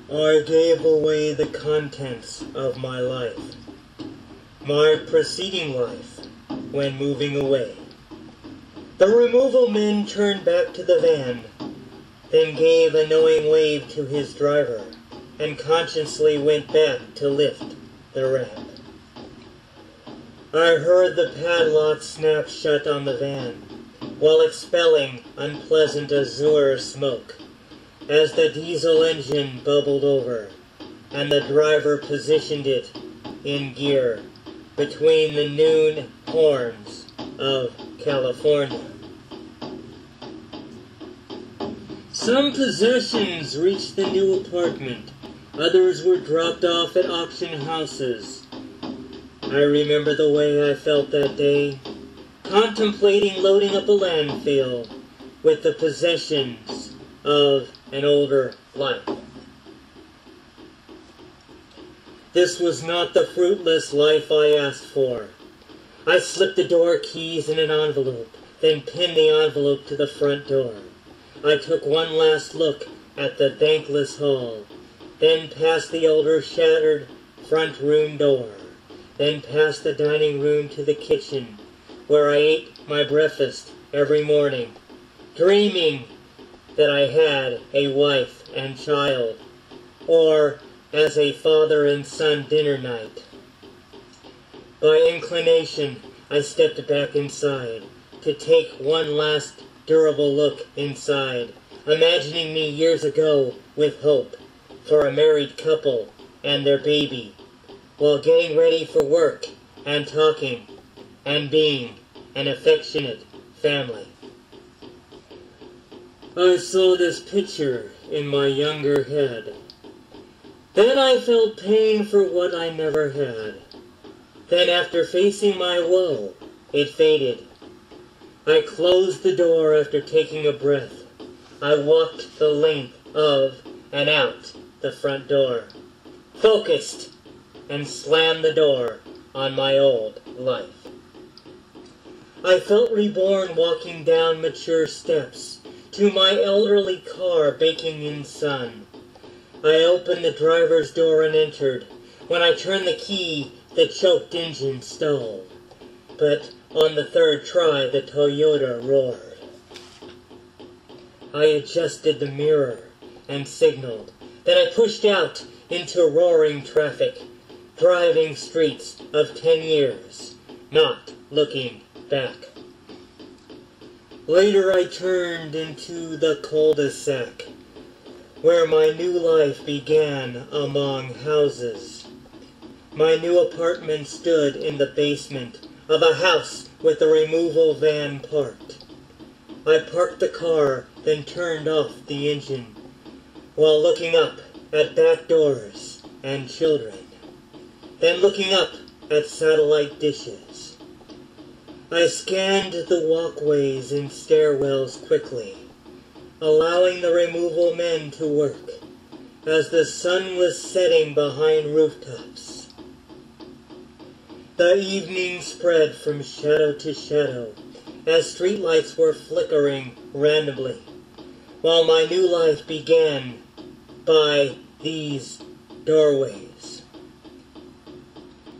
I gave away the contents of my life, my preceding life, when moving away. The removal men turned back to the van, then gave a knowing wave to his driver, and consciously went back to lift the ramp. I heard the padlock snap shut on the van, while expelling unpleasant azure smoke, as the diesel engine bubbled over, and the driver positioned it in gear between the noon horns of California. Some possessions reached the new apartment. Others were dropped off at auction houses. I remember the way I felt that day, contemplating loading up a landfill with the possessions of an older life. This was not the fruitless life I asked for. I slipped the door keys in an envelope, then pinned the envelope to the front door. I took one last look at the thankless hall, then past the older shattered front room door, then past the dining room to the kitchen, where I ate my breakfast every morning, dreaming that I had a wife and child, or as a father and son dinner night. By inclination, I stepped back inside to take one last durable look inside, imagining me years ago with hope for a married couple and their baby, while getting ready for work and talking and being an affectionate family. I saw this picture in my younger head. Then I felt pain for what I never had. Then after facing my woe, it faded. I closed the door after taking a breath. I walked the length of and out the front door, focused, and slammed the door on my old life. I felt reborn walking down mature steps to my elderly car baking in sun. I opened the driver's door and entered. When I turned the key, the choked engine stalled. But on the third try, the Toyota roared. I adjusted the mirror and signaled. Then I pushed out into roaring traffic, driving streets of 10 years, not looking back. Later I turned into the cul-de-sac, where my new life began among houses. My new apartment stood in the basement of a house with a removal van parked. I parked the car, then turned off the engine, while looking up at back doors and children, then looking up at satellite dishes. I scanned the walkways and stairwells quickly, allowing the removal men to work, as the sun was setting behind rooftops. The evening spread from shadow to shadow, as streetlights were flickering randomly, while my new life began by these doorways.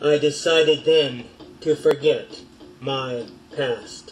I decided then to forget my past.